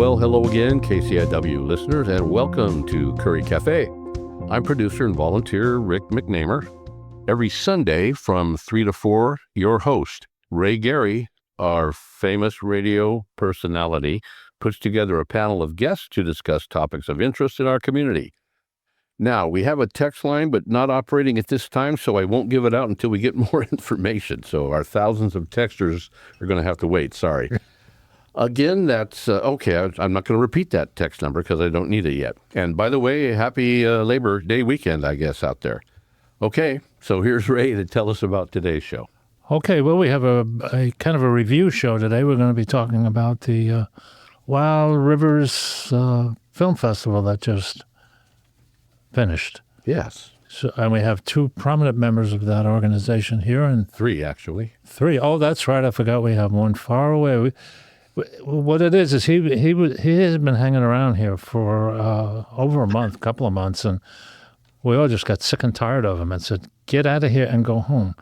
Well, hello again, KCIW listeners, and welcome to Curry Café. I'm producer and volunteer Rick McNamer. Every Sunday from 3 to 4, your host, Ray Gary, our famous radio personality, puts together a panel of guests to discuss topics of interest in our community. Now, we have a text line, but not operating at this time, so I won't give it out until we get more information. So our thousands of texters are going to have to wait. Sorry. Again, that's okay. I'm not going to repeat that text number because I don't need it yet. And by the way, happy Labor Day weekend, I guess, out there. Okay, so here's Ray to tell us about today's show. Okay, well, we have a kind of a review show today. We're going to be talking about the Wild Rivers Film Festival that just finished. Yes. So, and we have two prominent members of that organization here. And three, actually. Three. Oh, that's right. I forgot we have one far away. What it is he has been hanging around here for over a couple of months, and we all just got sick and tired of him and said, get out of here and go home,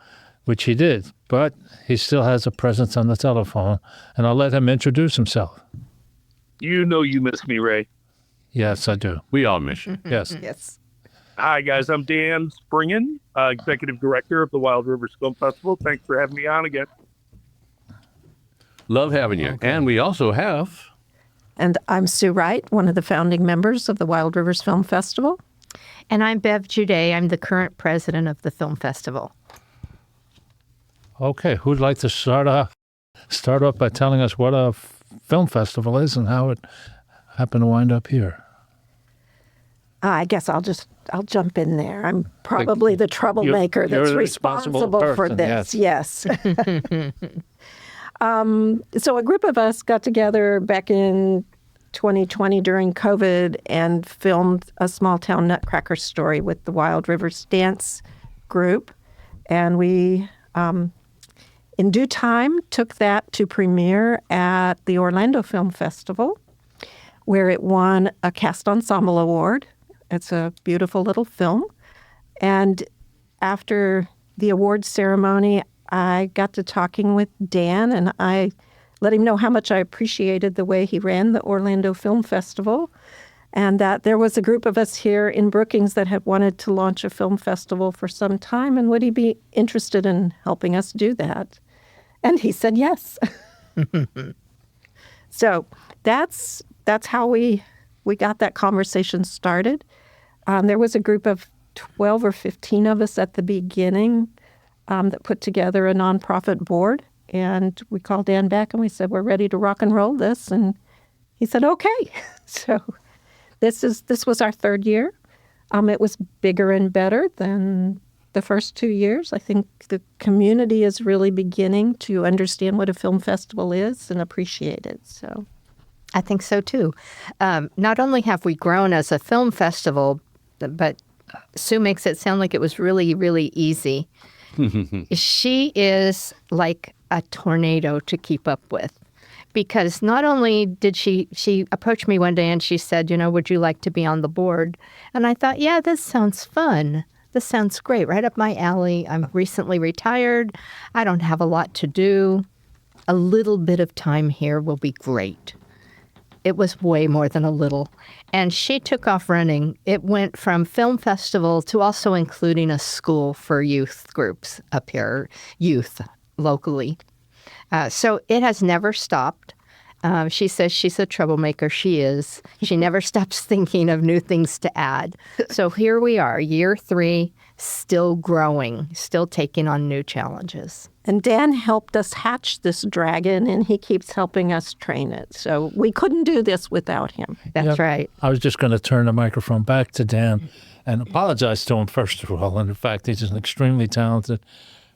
which he did. But he still has a presence on the telephone, and I'll let him introduce himself. You know you miss me, Ray. Yes, I do. We all miss you. Yes. Yes. Hi, guys. I'm Dan Springen, Executive Director of the Wild Rivers Film Festival. Thanks for having me on again. Love having you. Okay. And we also have... And I'm Sue Wright, one of the founding members of the Wild Rivers Film Festival. And I'm Bev Juday. I'm the current president of the film festival. Okay, who'd like to start off by telling us what a film festival is and how it happened to wind up here? I guess I'll jump in there. I'm probably the troublemaker that's responsible for this. Yes. So a group of us got together back in 2020 during COVID and filmed a small town Nutcracker story with the Wild Rivers Dance group. And we, in due time, took that to premiere at the Orlando Film Festival, where it won a Cast Ensemble Award. It's a beautiful little film. And after the awards ceremony, I got to talking with Dan, and I let him know how much I appreciated the way he ran the Orlando Film Festival, and that there was a group of us here in Brookings that had wanted to launch a film festival for some time, and would he be interested in helping us do that? And he said yes. So that's how we got that conversation started. There was a group of 12 or 15 of us at the beginning that put together a nonprofit board, and we called Dan back and we said, we're ready to rock and roll this, and he said, okay. So this was our third year. It was bigger and better than the first 2 years. I think the community is really beginning to understand what a film festival is and appreciate it. So I think so too. Not only have we grown as a film festival, but Sue makes it sound like it was really, really easy. She is like a tornado to keep up with, because not only did she approached me one day and she said, would you like to be on the board? And I thought, yeah, this sounds fun. This sounds great, right up my alley. I'm recently retired. I don't have a lot to do. A little bit of time here will be great. It was way more than a little. And she took off running. It went from film festival to also including a school for youth groups up here, youth locally. So it has never stopped. She says she's a troublemaker. She is. She never stops thinking of new things to add. So here we are, year 3, still growing, still taking on new challenges. And Dan helped us hatch this dragon, and he keeps helping us train it. So we couldn't do this without him. That's right. I was just going to turn the microphone back to Dan and apologize to him, first of all. And in fact, he's an extremely talented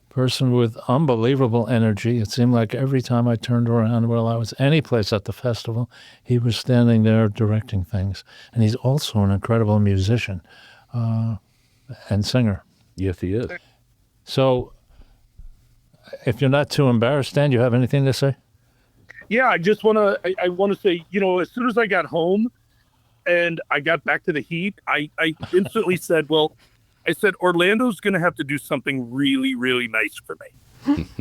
person with unbelievable energy. It seemed like every time I turned around, while I was any place at the festival, he was standing there directing things. And he's also an incredible musician and singer. Yes, he is. So if you're not too embarrassed, Dan, do you have anything to say? Yeah, I just want to say, as soon as I got home and I got back to the heat, I instantly said, Orlando's going to have to do something really, really nice for me.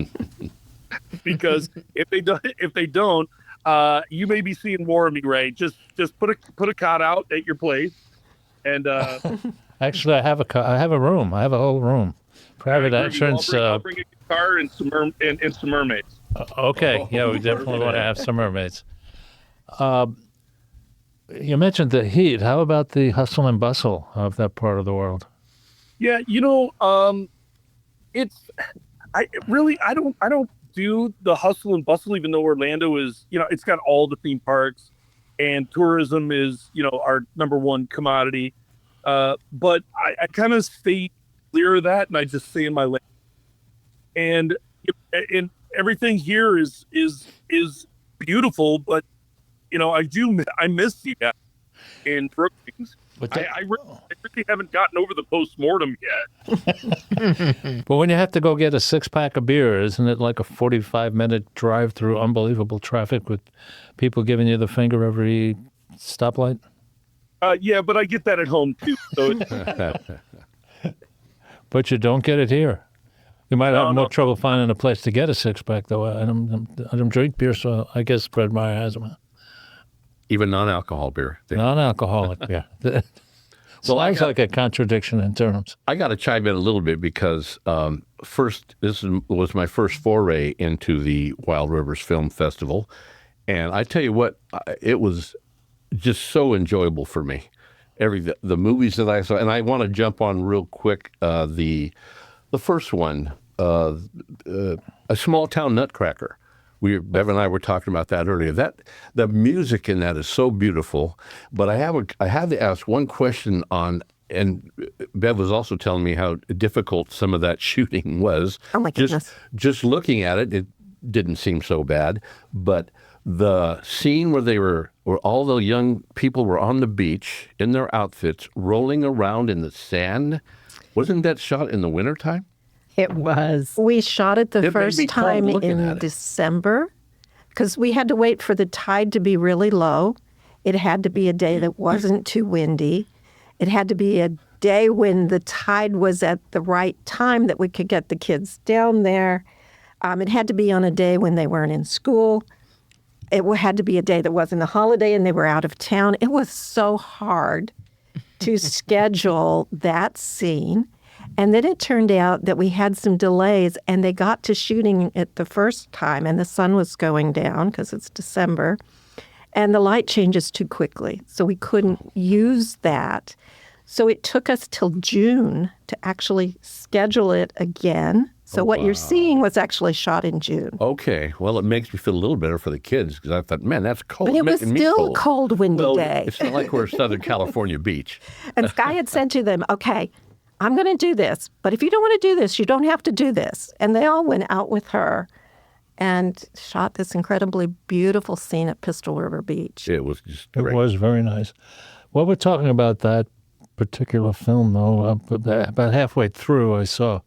Because if they don't, you may be seeing more of me, Ray. Just put a cot out at your place, and Actually, I have a room. I have a whole room. Private entrance. I'll bring a guitar and some mermaids. Okay, yeah, we definitely want to have some mermaids. You mentioned the heat. How about the hustle and bustle of that part of the world? Yeah, I don't do the hustle and bustle, even though Orlando is, it's got all the theme parks and tourism is, our number one commodity. But I kind of stay clear of that, and I just stay in my lane. And everything here is beautiful, but I miss you guys in Brookings. I really haven't gotten over the postmortem yet. But when you have to go get a 6-pack of beer, isn't it like a 45-minute drive through unbelievable traffic with people giving you the finger every stoplight? Yeah, but I get that at home too. So But you don't get it here. You might have more trouble finding a place to get a 6-pack, though. I don't drink beer, so I guess Fred Meyer has them. Even non-alcohol beer. Non-alcoholic beer. Sounds like a contradiction in terms. I got to chime in a little bit because this was my first foray into the Wild Rivers Film Festival. And I tell you what, it was just so enjoyable for me. The movies that I saw, and I want to jump on real quick, the first one, A Small Town Nutcracker. Bev and I were talking about that earlier. The music in that is so beautiful. But I have to ask one question on, and Bev was also telling me how difficult some of that shooting was. Oh my goodness! Just looking at it, it didn't seem so bad. But the scene where all the young people were on the beach in their outfits, rolling around in the sand, wasn't that shot in the wintertime? It was. We shot it the first time in December because we had to wait for the tide to be really low. It had to be a day that wasn't too windy. It had to be a day when the tide was at the right time that we could get the kids down there. It had to be on a day when they weren't in school. It had to be a day that wasn't a holiday and they were out of town. It was so hard to schedule that scene. And then it turned out that we had some delays, and they got to shooting it the first time, and the sun was going down because it's December, and the light changes too quickly, so we couldn't use that. So it took us till June to actually schedule it again. So what you're seeing was actually shot in June. Okay. Well, it makes me feel a little better for the kids because I thought, man, that's cold. But it was still a cold, windy day. It's not like we're Southern California beach. And Sky had said to them, okay, I'm going to do this, but if you don't want to do this, you don't have to do this. And they all went out with her and shot this incredibly beautiful scene at Pistol River Beach. It was just great. It was very nice. Well, we're talking about that particular film, though. About halfway through, I saw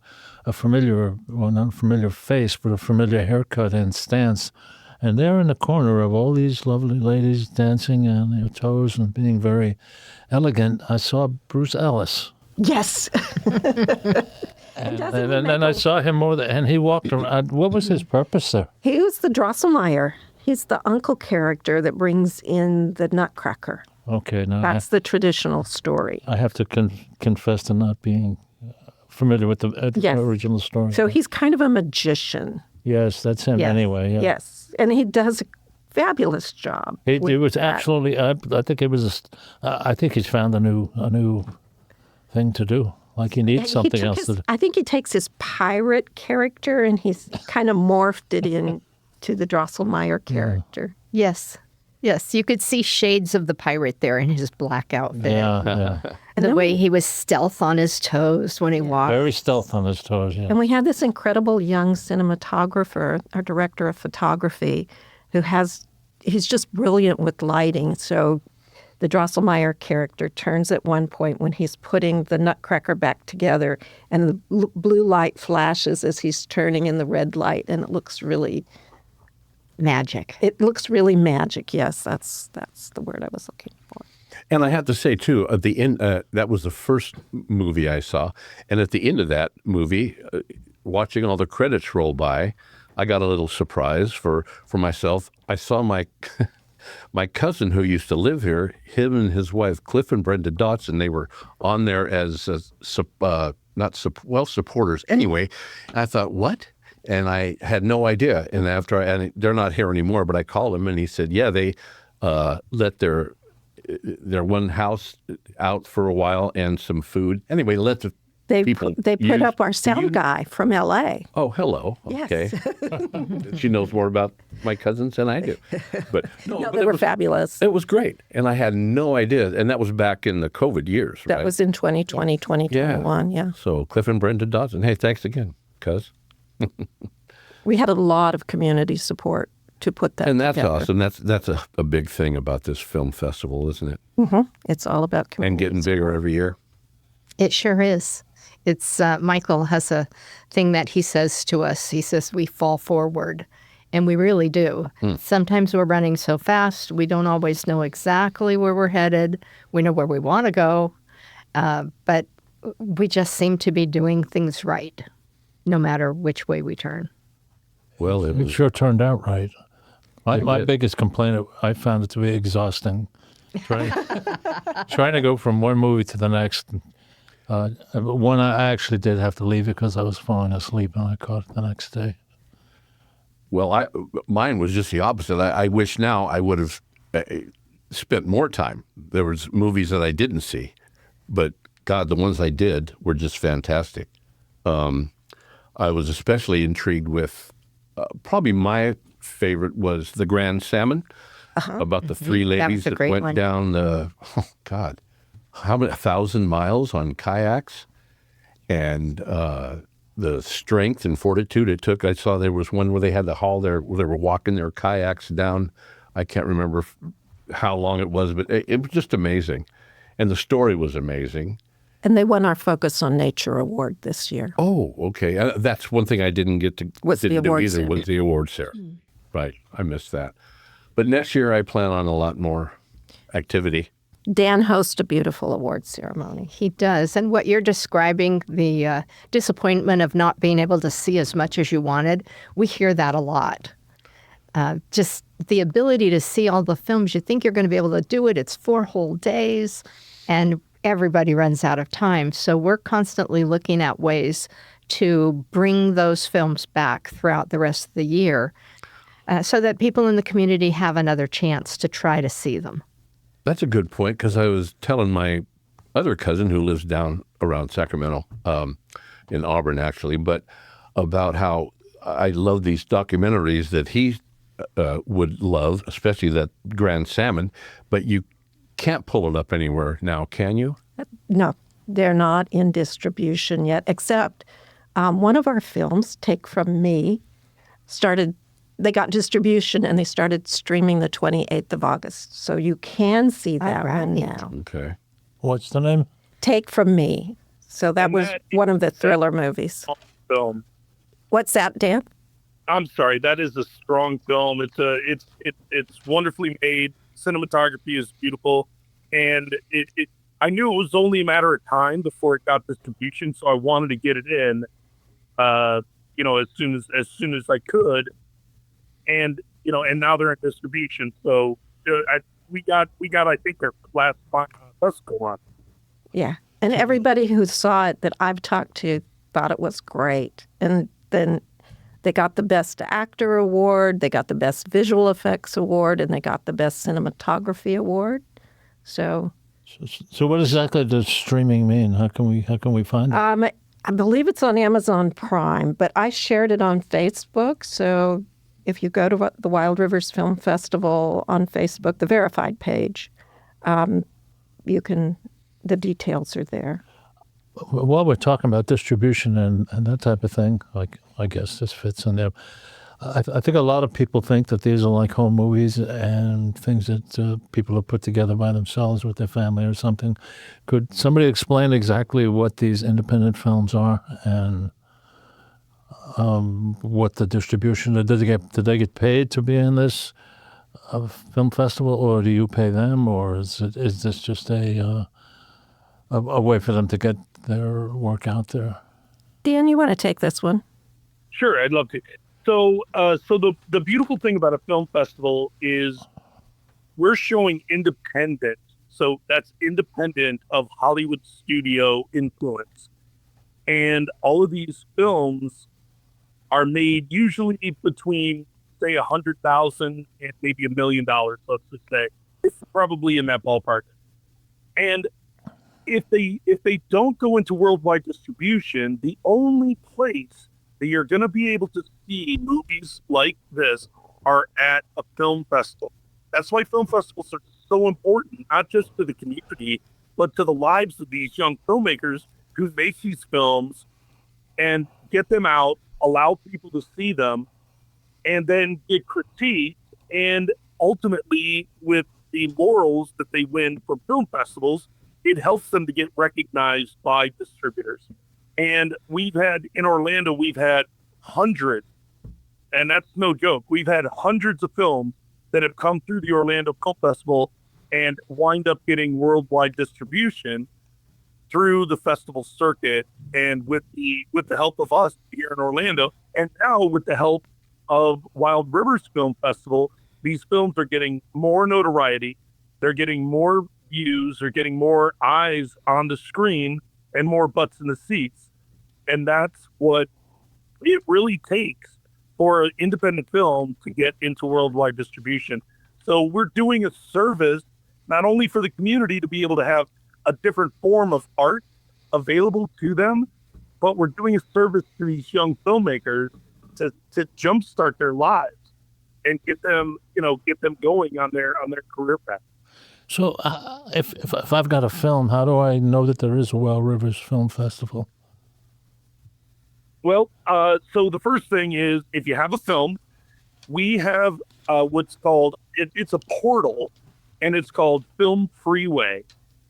a not a familiar face, but a familiar haircut and stance. And there in the corner of all these lovely ladies dancing on their toes and being very elegant, I saw Bruce Ellis. Yes. And then I saw him and he walked around. What was his purpose there? He was the Drosselmeyer. He's the uncle character that brings in the Nutcracker. Okay. Now That's the traditional story. I have to confess to not being familiar with the original story. So he's kind of a magician. Yes, that's him anyway. Yeah. Yes, and he does a fabulous job. It was absolutely. I think it was. I think he's found a new thing to do. Like he needs something else to do. I think he takes his pirate character and he's kind of morphed it into the Drosselmeyer character. Yes. Yes, you could see shades of the pirate there in his black outfit. Yeah. And the way he was stealth on his toes when he walked. Very stealth on his toes, yeah. And we had this incredible young cinematographer, our director of photography, he's just brilliant with lighting. So the Drosselmeyer character turns at one point when he's putting the Nutcracker back together, and the blue light flashes as he's turning in the red light, and it looks really magic. It looks really magic. Yes, that's the word I was looking for. And I have to say, too, at the end, that was the first movie I saw. And at the end of that movie, watching all the credits roll by, I got a little surprise for myself. I saw my my cousin who used to live here, him and his wife, Cliff and Brenda Dotson, they were on there as supporters. Anyway, I thought, what? And I had no idea. And and they're not here anymore, but I called him and he said, yeah, they let their one house out for a while and some food. Anyway, let the people they put up our sound guy from L.A. Oh, hello. Yes. Okay. She knows more about my cousins than I do. But no, they were fabulous. It was great. And I had no idea. And that was back in the COVID years, right? That was in 2020, 2021, yeah. So Cliff and Brenda Dodson. Hey, thanks again, cuz. We had a lot of community support to put that And that's together. awesome. That's a big thing about this film festival, isn't it? Mm-hmm. It's all about community. And getting bigger every year. It sure is. It's Michael has a thing that he says to us. He says we fall forward, and we really do. Sometimes we're running so fast, we don't always know exactly where we're headed. We know where we want to go, but we just seem to be doing things right, no matter which way we turn. Well, It sure turned out right. My biggest complaint, I found it to be exhausting. Trying to go from one movie to the next. One I actually did have to leave because I was falling asleep and I caught it the next day. Well, mine was just the opposite. I wish now I would have spent more time. There was movies that I didn't see, but God, the ones I did were just fantastic. I was especially intrigued with, probably my favorite was The Grand Salmon, about the three ladies that went down the, how many 1,000 miles on kayaks, and the strength and fortitude it took. I saw there was one where they had to haul they were walking their kayaks down. I can't remember how long it was, but it was just amazing. And the story was amazing. And they won our Focus on Nature award this year. Oh, okay. That's one thing I didn't get to do either, was the awards ceremony. Right. I missed that. But next year I plan on a lot more activity. Dan hosts a beautiful award ceremony. He does. And what you're describing, the disappointment of not being able to see as much as you wanted, we hear that a lot. Just the ability to see all the films, you think you're going to be able to do it. It's 4 whole days, and everybody runs out of time. So we're constantly looking at ways to bring those films back throughout the rest of the year so that people in the community have another chance to try to see them. That's a good point, because I was telling my other cousin who lives down around Sacramento, in Auburn actually, but about how I love these documentaries that he would love, especially that Grand Salmon, but you can't pull it up anywhere now, can you? No, they're not in distribution yet, except one of our films, Take From Me, they got distribution and they started streaming the 28th of August. So you can see that one now. Okay. What's the name? Take From Me. So that was one of the thriller movies. Film. What's that, Dan? I'm sorry. That is a strong film. It's wonderfully made. Cinematography is beautiful, and I knew it was only a matter of time before it got distribution. So I wanted to get it in, as soon as I could. And now they're in distribution. So we got I think their last bus go on. Yeah, and everybody who saw it that I've talked to thought it was great. And then they got the Best Actor award, they got the Best Visual Effects award, and they got the Best Cinematography award. So what exactly does streaming mean? How can we find it? I believe it's on Amazon Prime, but I shared it on Facebook. So if you go to the Wild Rivers Film Festival on Facebook, the verified page, the details are there. While we're talking about distribution and that type of thing, like I guess this fits in there. I think a lot of people think that these are like home movies and things that people have put together by themselves with their family or something. Could somebody explain exactly what these independent films are and what the distribution? Did they get paid to be in this film festival, or do you pay them, or is this just a way for them to get their work out there? Dan, you want to take this one? Sure, I'd love to. So the beautiful thing about a film festival is we're showing independent. So that's independent of Hollywood studio influence. And all of these films are made usually between, say, 100,000 and maybe $1 million. Let's just say it's probably in that ballpark. And if they don't go into worldwide distribution, the only place that you're going to be able to see movies like this are at a film festival. That's why film festivals are so important, not just to the community, but to the lives of these young filmmakers who make these films and get them out, allow people to see them, and then get critiqued. And ultimately, with the laurels that they win from film festivals, it helps them to get recognized by distributors. And in Orlando, we've had hundreds, and that's no joke. We've had hundreds of films that have come through the Orlando Film Festival and wind up getting worldwide distribution through the festival circuit, and with the help of us here in Orlando, and now with the help of Wild Rivers Film Festival, these films are getting more notoriety. They're getting more views. They're getting more eyes on the screen and more butts in the seats. And that's what it really takes for an independent film to get into worldwide distribution. So we're doing a service not only for the community to be able to have a different form of art available to them, but we're doing a service to these young filmmakers to jumpstart their lives and get them going on their career path. So if I've got a film, how do I know that there is a Wild Rivers Film Festival? Well, so the first thing is, if you have a film, we have what's called, it's a portal, and it's called FilmFreeway.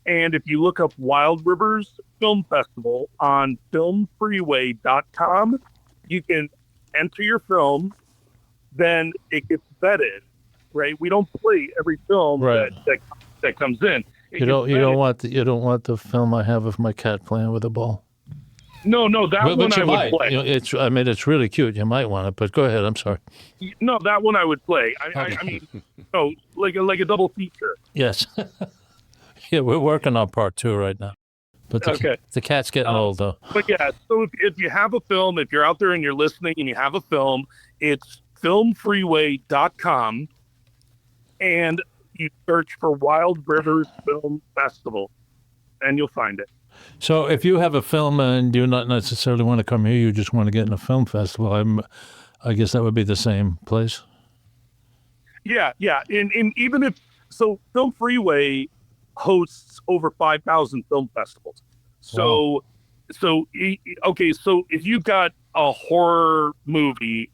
And if you look up Wild Rivers Film Festival on filmfreeway.com, you can enter your film, then it gets vetted, right? We don't play every film that comes in. You don't want the film I have of my cat playing with a ball. No, that one I would play. It's really cute. You might want it, but go ahead. I'm sorry. No, that one I would play. I mean, like a double feature. Yes. Yeah, we're working on part 2 right now. But the cat's getting old, though. But yeah, so if you have a film, if you're out there and you're listening and you have a film, it's filmfreeway.com, and you search for Wild Rivers Film Festival, and you'll find it. So if you have a film and you not necessarily want to come here, you just want to get in a film festival, I guess that would be the same place? Yeah. And even if, so Film Freeway hosts over 5,000 film festivals. So, wow. So if you've got a horror movie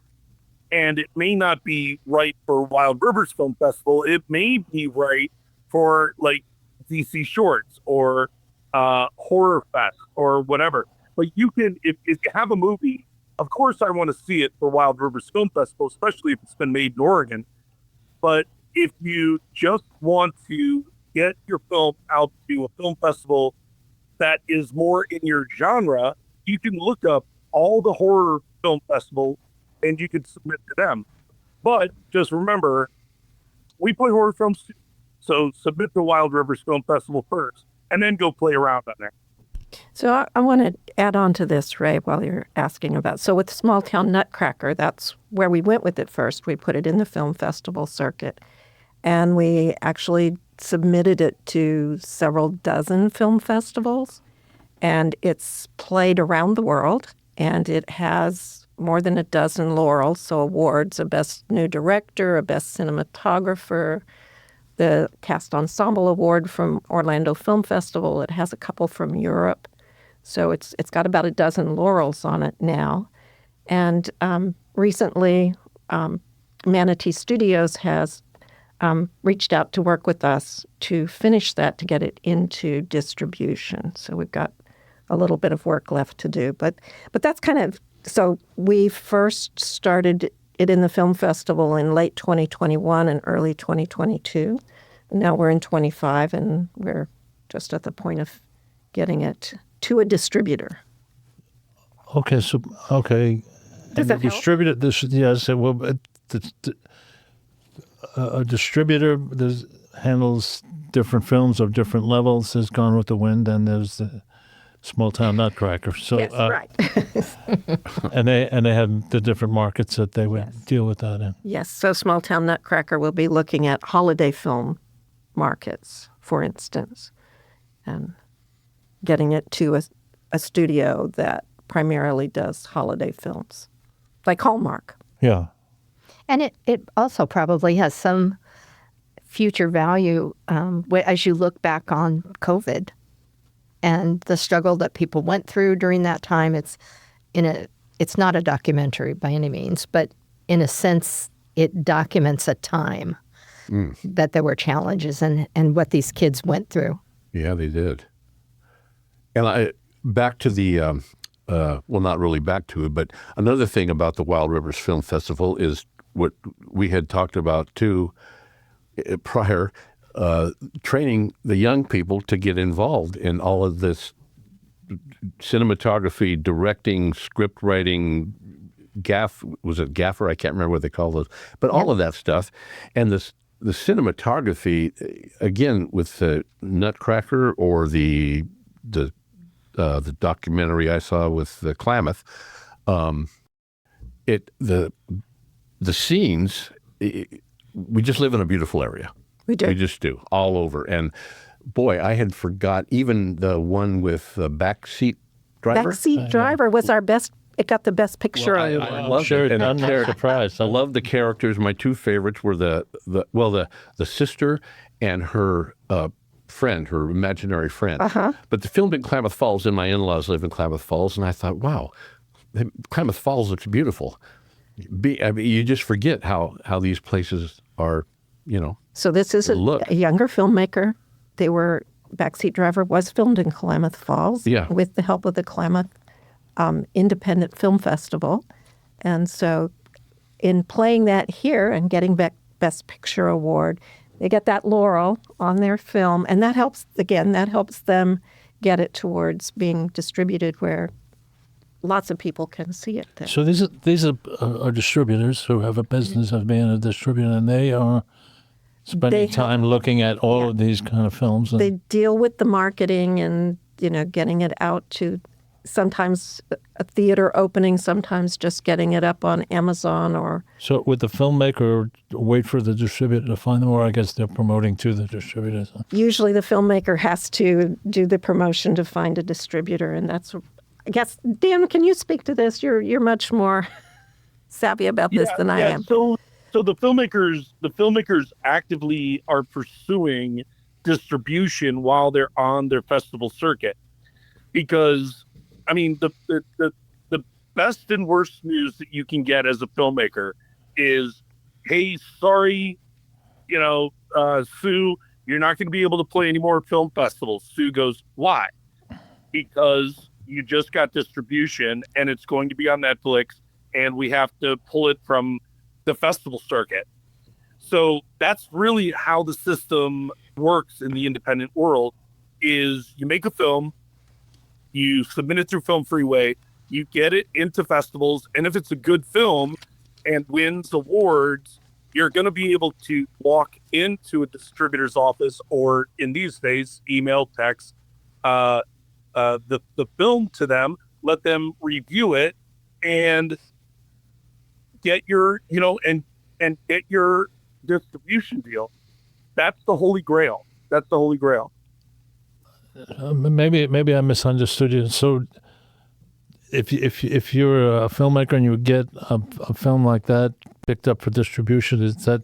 and it may not be right for Wild Rivers Film Festival, it may be right for like DC Shorts or Horror Fest or whatever. But you can, if you have a movie, of course I want to see it for Wild Rivers Film Festival, especially if it's been made in Oregon. But if you just want to get your film out to a film festival that is more in your genre, you can look up all the horror film festivals and you can submit to them. But just remember, we play horror films too. So submit to Wild Rivers Film Festival first and then go play around on there. So I want to add on to this, Ray, while you're asking about. So with Small Town Nutcracker, that's where we went with it first. We put it in the film festival circuit. And we actually submitted it to several dozen film festivals. And it's played around the world. And it has more than a dozen laurels, so awards, a Best New Director, a Best Cinematographer, the Cast Ensemble Award from Orlando Film Festival. It has a couple from Europe. So it's got about a dozen laurels on it now. And recently, Manatee Studios has reached out to work with us to finish that, to get it into distribution. So we've got a little bit of work left to do. But that's kind of, so we first started it in the film festival in late 2021 and early 2022. Now we're in 25 and we're just at the point of getting it to a distributor. Okay. Does that help? Distributor, this, yes, well, a distributor handles different films of different levels. There's Gone with the Wind, and there's the Small Town Nutcracker. So, Yes, right. and they have the different markets that they would deal with that in. Yes, so Small Town Nutcracker will be looking at holiday film markets, for instance, and getting it to a studio that primarily does holiday films, like Hallmark. Yeah. And it also probably has some future value as you look back on COVID and the struggle that people went through during that time. It's not a documentary by any means, but in a sense, it documents a time that there were challenges and what these kids went through. Yeah, they did. And back to the, well, not really back to it, but another thing about the Wild Rivers Film Festival is what we had talked about too prior, training the young people to get involved in all of this cinematography, directing, script writing, was it gaffer? I can't remember what they call those, but all of that stuff. And the cinematography, again, with the Nutcracker or the documentary I saw with the Klamath, the scenes, we just live in a beautiful area. We do. We just do, all over. And boy, I had forgot even the one with the backseat driver. Backseat Driver was our best. It got the best picture award. I love sure, it. And I'm not surprised. I love the characters. My two favorites were the sister and her friend, her imaginary friend. But the film in Klamath Falls, and my in-laws live in Klamath Falls, and I thought, wow, Klamath Falls looks beautiful. I mean, you just forget how these places are, So this is a younger filmmaker. Backseat Driver was filmed in Klamath Falls with the help of the Klamath Independent Film Festival. And so in playing that here and getting Best Picture Award, they get that laurel on their film. And that helps them get it towards being distributed where lots of people can see it there. So these are distributors who have a business of being a distributor, and they are spending time looking at all of these kind of films. They deal with the marketing and, getting it out to sometimes a theater opening, sometimes just getting it up on Amazon or... So would the filmmaker wait for the distributor to find them, or I guess they're promoting to the distributors? Usually the filmmaker has to do the promotion to find a distributor, and that's... I guess, Dan, can you speak to this? You're much more savvy about this than I am. So the filmmakers actively are pursuing distribution while they're on their festival circuit, because I mean the best and worst news that you can get as a filmmaker is, hey, sorry, Sue, you're not going to be able to play any more film festivals. Sue goes, why? Because you just got distribution and it's going to be on Netflix and we have to pull it from the festival circuit. So that's really how the system works in the independent world. Is you make a film, you submit it through FilmFreeway, you get it into festivals, and if it's a good film and wins awards, you're going to be able to walk into a distributor's office, or in these days, email, text, the film to them, let them review it, and get your, and get your distribution deal. That's the holy grail. That's the holy grail. Maybe I misunderstood you. So if you're a filmmaker and you get a film like that picked up for distribution, does that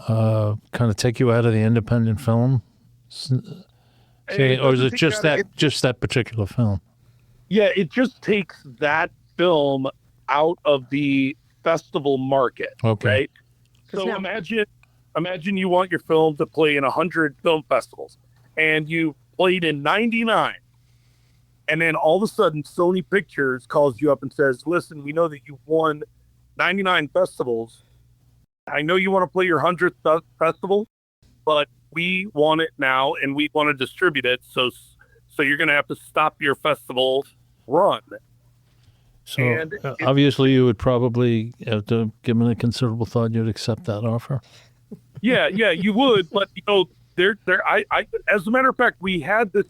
kind of take you out of the independent film? Or is it just that particular film? Yeah, it just takes that film out of the festival market. Okay. Right? So imagine you want your film to play in 100 film festivals, and you played in 99. And then all of a sudden, Sony Pictures calls you up and says, listen, we know that you won 99 festivals. I know you want to play your 100th festival, but we want it now and we want to distribute it. So you're going to have to stop your festival run. So And obviously, you would probably, after giving it considerable thought, you'd accept that offer. Yeah, you would, but I as a matter of fact, we had this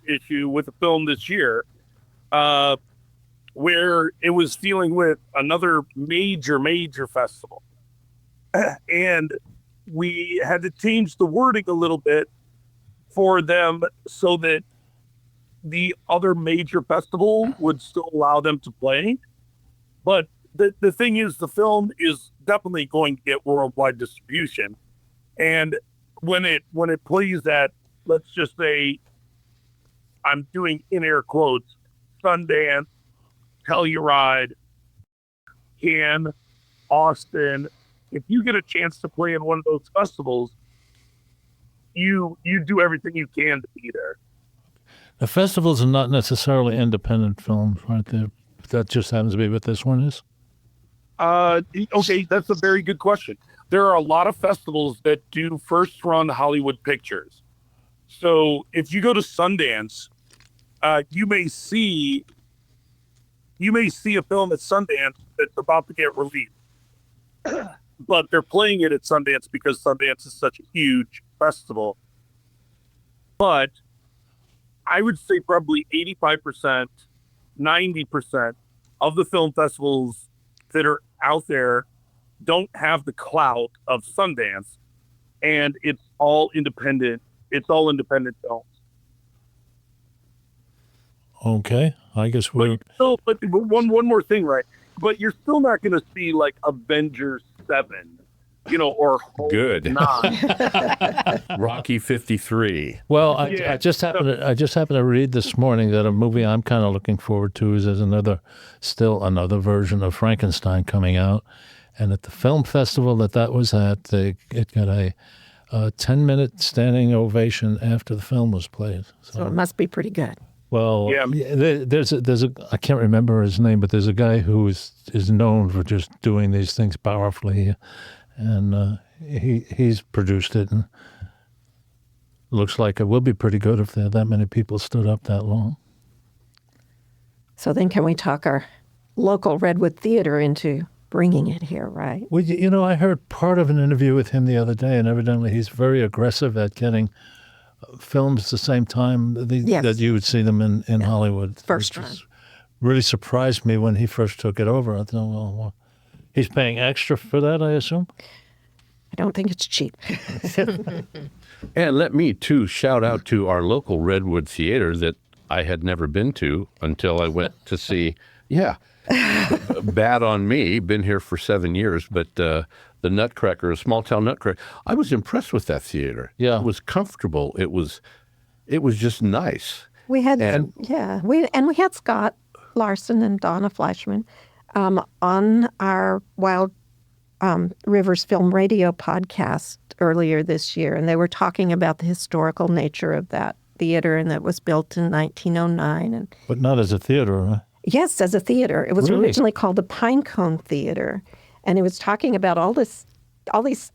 issue with a film this year, where it was dealing with another major festival, and we had to change the wording a little bit for them so that the other major festival would still allow them to play. But the thing is, the film is definitely going to get worldwide distribution. And when it plays at, let's just say, I'm doing in air quotes, Sundance, Telluride, Cannes, Austin, if you get a chance to play in one of those festivals, you do everything you can to be there. The festivals are not necessarily independent films, right? That just happens to be what this one is. Okay, that's a very good question. There are a lot of festivals that do first run Hollywood pictures. So if you go to Sundance, you may see a film at Sundance that's about to get released. But they're playing it at Sundance because Sundance is such a huge festival. But I would say probably 85%, 90% of the film festivals that are out there don't have the clout of Sundance, and it's all independent. It's all independent films. Okay, I guess we're... But one more thing, right? But you're still not going to see like Avengers 7, or Hulk Good. 9. Rocky 53. Well, I just happened to read this morning that a movie I'm kind of looking forward to is there's another version of Frankenstein coming out, and at the film festival that was at, it got a 10-minute standing ovation after the film was played. So it must be pretty good. Well, Yeah. there's a I can't remember his name, but there's a guy who is known for just doing these things powerfully, and he's produced it, and looks like it will be pretty good if there are that many people stood up that long. So then can we talk our local Redwood Theater into bringing it here, right? Well, I heard part of an interview with him the other day, and evidently he's very aggressive at getting films at the same time that you would see them in Hollywood. First run. Really surprised me when he first took it over. I thought, well, he's paying extra for that, I assume? I don't think it's cheap. And let me, too, shout out to our local Redwood Theater that I had never been to until I went to see, bad on me, been here for 7 years, but the Nutcracker, a small town Nutcracker. I was impressed with that theater. Yeah. It was comfortable. It was just nice. We had, And- we had Scott Larson and Donna Fleischman on our Wild Rivers Film Radio podcast earlier this year, and they were talking about the historical nature of that theater, and that was built in 1909. But not as a theater, right? Yes, as a theater. It was Really? originally called the Pinecone Theater, and it was talking about all these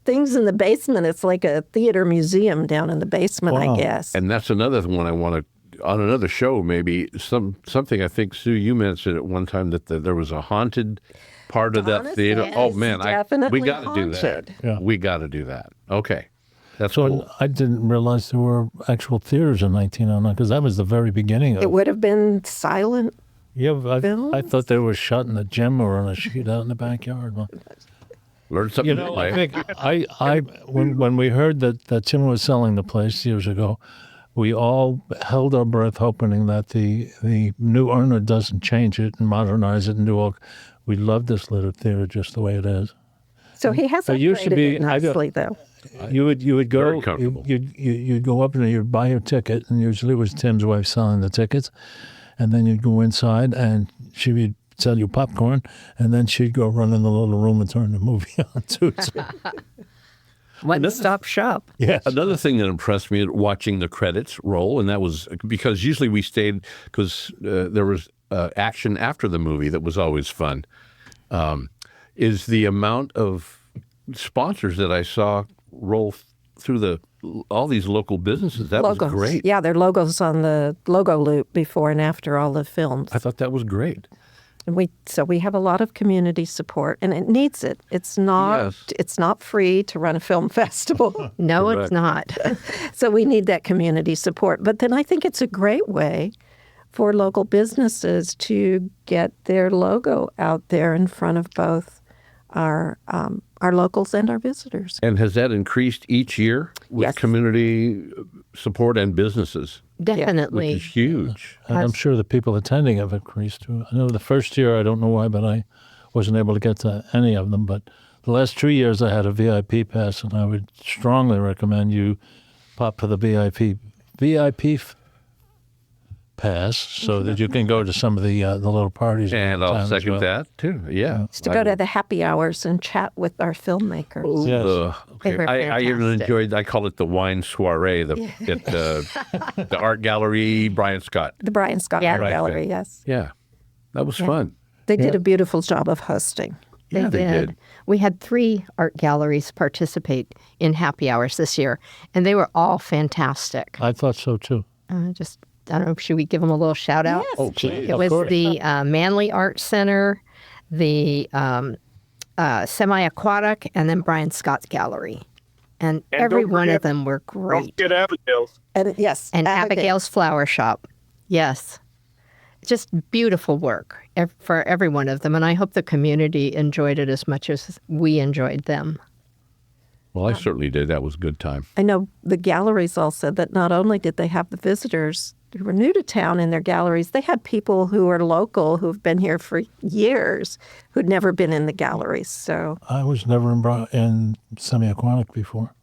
things in the basement. It's like a theater museum down in the basement, Wow. I guess. And that's another one I want to, on another show, maybe, something I think, Sue, you mentioned at one time that there was a haunted part of that Donna theater. said Oh, it's man, definitely we got to do that. haunted. Yeah. We got to do that. Okay. That's So cool. I didn't realize there were actual theaters in 1909, because that was the very beginning of It would have been silent. Yeah, I films? thought they were shot in the gym or on a sheet out in the backyard. Well, Learn something new. I think when we heard that Tim was selling the place years ago, we all held our breath hoping that the new owner doesn't change it and modernize it and do all. We love this little theater just the way it is. So he has It used to upgraded be- it nicely, though. You would go Very comfortable. you'd go up and you'd buy your ticket, and usually it was Tim's wife selling the tickets, and then you'd go inside and she would sell you popcorn, and then she'd go run in the little room and turn the movie on too. So, One-stop shop. yes. Another thing that impressed me watching the credits roll, and that was because usually we stayed because there was action after the movie that was always fun, is the amount of sponsors that I saw roll through all these local businesses. That Logos. was great. Yeah, their logos on the logo loop before and after all the films. I thought that was great. And we have a lot of community support, and it needs it. It's not free to run a film festival. No, Correct. it's not. So we need that community support. But then I think it's a great way for local businesses to get their logo out there in front of both our locals and our visitors. And has that increased each year with Yes. community support and businesses, Definitely. which is huge? And I'm sure the people attending have increased too. I know the first year, I don't know why, but I wasn't able to get to any of them. But the last 2 years, I had a VIP pass, and I would strongly recommend you pop for the VIP pass so that you can go to some of the little parties. And I'll around town as second well. that too. Yeah. To go to the happy hours and chat with our filmmakers. Yes. Okay. They were I even fantastic. enjoyed. I call it the wine soiree. At the art gallery, Brian Scott. The Brian Scott Yeah. Art Right. Gallery, yes. Yeah, that was fun. They did a beautiful job of hosting. Yeah, they did. We had 3 art galleries participate in happy hours this year, and they were all fantastic. I thought so too. I don't know, should we give them a little shout out? Yes. Oh, please. It was course. the Manly Art Center, the Semi-Aquatic, and then Brian Scott's Gallery. And every don't one of forget- them were Don't great. forget Abigail's. And yes. And Abigail's Flower Shop. Yes. Just beautiful work for every one of them. And I hope the community enjoyed it as much as we enjoyed them. Well, I certainly did. That was a good time. I know the galleries all said that not only did they have the visitors who were new to town in their galleries, they had people who are local who've been here for years who'd never been in the galleries. So I was never in semi-aquatic before,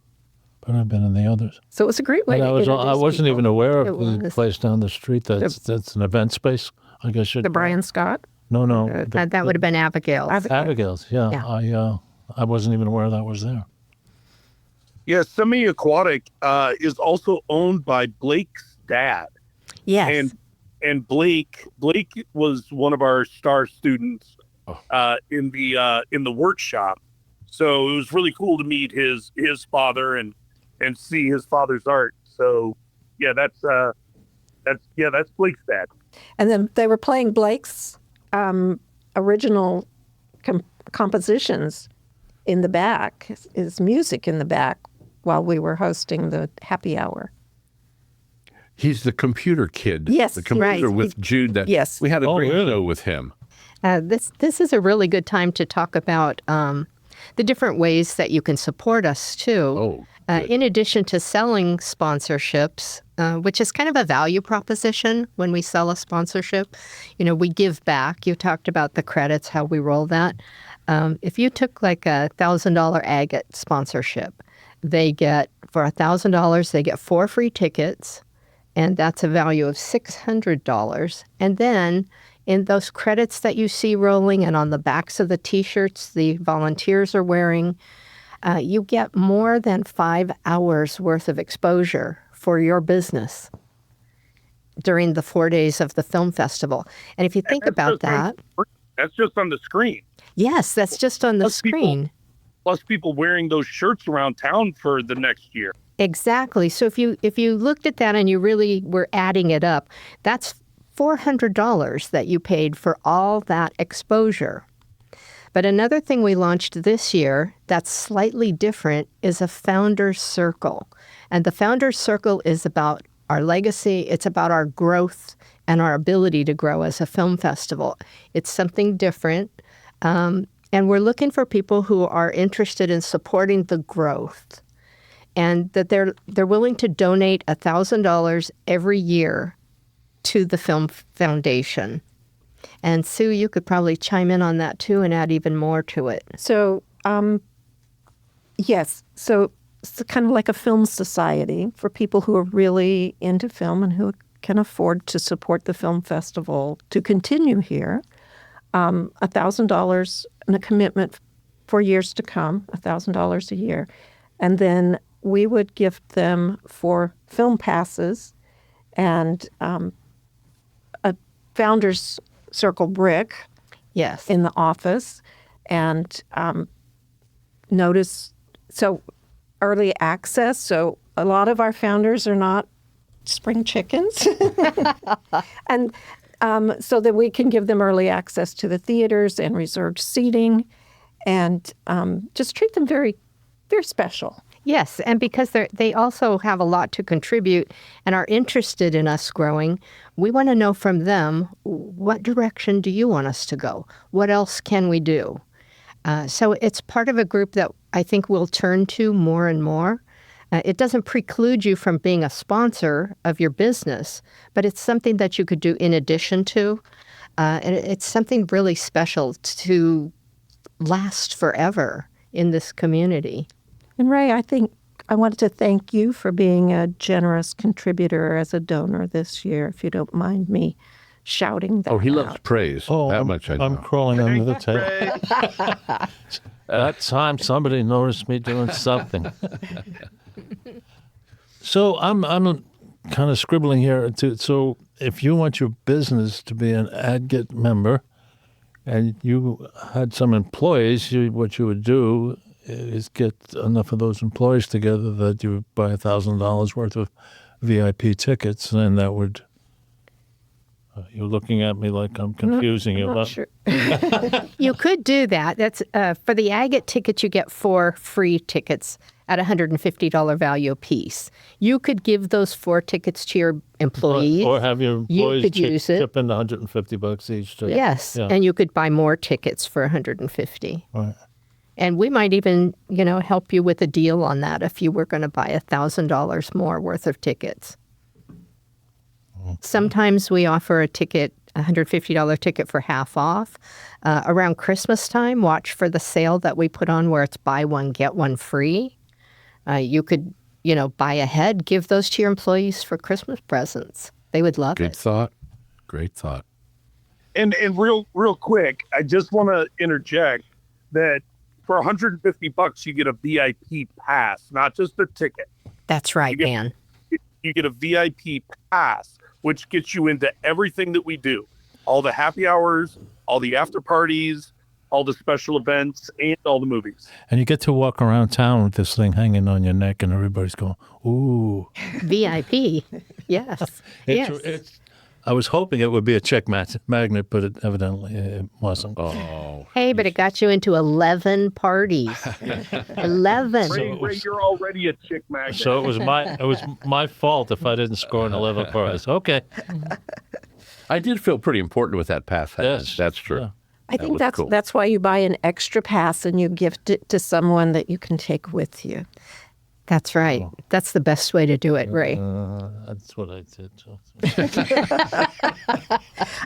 but I've been in the others. it was a great way And to I introduce wasn't people. even aware of It the was. place down the street that's an event space. I guess The Brian Scott. No, That would have been Abigail's. Abigail's. Yeah, Yeah. I wasn't even aware that was there. Yeah, Semi-Aquatic is also owned by Blake's dad. Yes. And Blake was one of our star students in the workshop. So it was really cool to meet his father and see his father's art. So yeah, that's Blake's dad. And then they were playing Blake's original compositions in the back, his music in the back, while we were hosting the happy hour. He's the computer kid. Yes, the computer right. with Jude. Yes. We had a Oh, great really? show with him. This is a really good time to talk about the different ways that you can support us, too. Oh, In addition to selling sponsorships, which is kind of a value proposition when we sell a sponsorship, we give back. You talked about the credits, how we roll that. If you took like a $1,000 agate sponsorship, they get, for $1,000, they get 4 free tickets, and that's a value of $600. And then in those credits that you see rolling and on the backs of the T-shirts the volunteers are wearing, you get more than 5 hours worth of exposure for your business during the 4 days of the film festival. And if you think about that, That's just on the screen. yes, that's just on the Plus people- screen. Plus people wearing those shirts around town for the next year. Exactly. So if you looked at that and you really were adding it up, that's $400 that you paid for all that exposure. But another thing we launched this year that's slightly different is a Founders Circle. And the Founders Circle is about our legacy. It's about our growth and our ability to grow as a film festival. It's something different. And we're looking for people who are interested in supporting the growth and that they're willing to donate $1,000 every year to the Film Foundation. And Sue, you could probably chime in on that too and add even more to it. So, yes. So it's kind of like a film society for people who are really into film and who can afford to support the film festival to continue here. $1,000 and a commitment for years to come, $1,000 a year. And then we would gift them for film passes and a Founders Circle brick Yes. in the office and notice, so early access. So a lot of our founders are not spring chickens. And so that we can give them early access to the theaters and reserved seating, and just treat them very, very special. Yes, and because they also have a lot to contribute and are interested in us growing, we want to know from them, what direction do you want us to go? What else can we do? So it's part of a group that I think we'll turn to more and more. It doesn't preclude you from being a sponsor of your business, but it's something that you could do in addition to. And it's something really special to last forever in this community. And Ray, I think I wanted to thank you for being a generous contributor as a donor this year, if you don't mind me shouting that Oh, he out. loves praise. That much I know. I'm crawling under the table. That time somebody noticed me doing something. So I'm kind of scribbling here. So if you want your business to be an AdGet member and you had some employees, what you would do is get enough of those employees together that you would buy $1,000 worth of VIP tickets, and that would... you're looking at me like I'm confusing you. I'm not sure. You could do that. That's for the AgAt tickets, you get 4 free tickets at $150 value a piece. You could give those 4 tickets to your employees. Or have your employees could use it. chip in $150 each. Yes, Yeah. and you could buy more tickets for $150. Right. And we might even, help you with a deal on that if you were going to buy $1,000 more worth of tickets. Sometimes we offer a ticket, a $150 ticket for half off. Around Christmas time, watch for the sale that we put on where it's buy one, get one free. You could, buy ahead, give those to your employees for Christmas presents. They would love Good it. thought. Great thought. And real quick, I just want to interject that for $150, you get a VIP pass, not just a ticket. That's right, You get- Dan. You get a VIP pass, which gets you into everything that we do. All the happy hours, all the after parties, all the special events, and all the movies. And you get to walk around town with this thing hanging on your neck, and everybody's going, ooh. VIP. Yes. Yes. I was hoping it would be a check magnet, but it wasn't. Oh. Hey, but it got you into 11 parties. 11. Ray, you're already a chick magnet. So it was my fault if I didn't score an 11 parties. Okay. I did feel pretty important with that pass. Yes. That's true. Yeah. I think was cool. that's why you buy an extra pass and you gift it to someone that you can take with you. That's right. That's the best way to do it, Ray. That's what I did. So.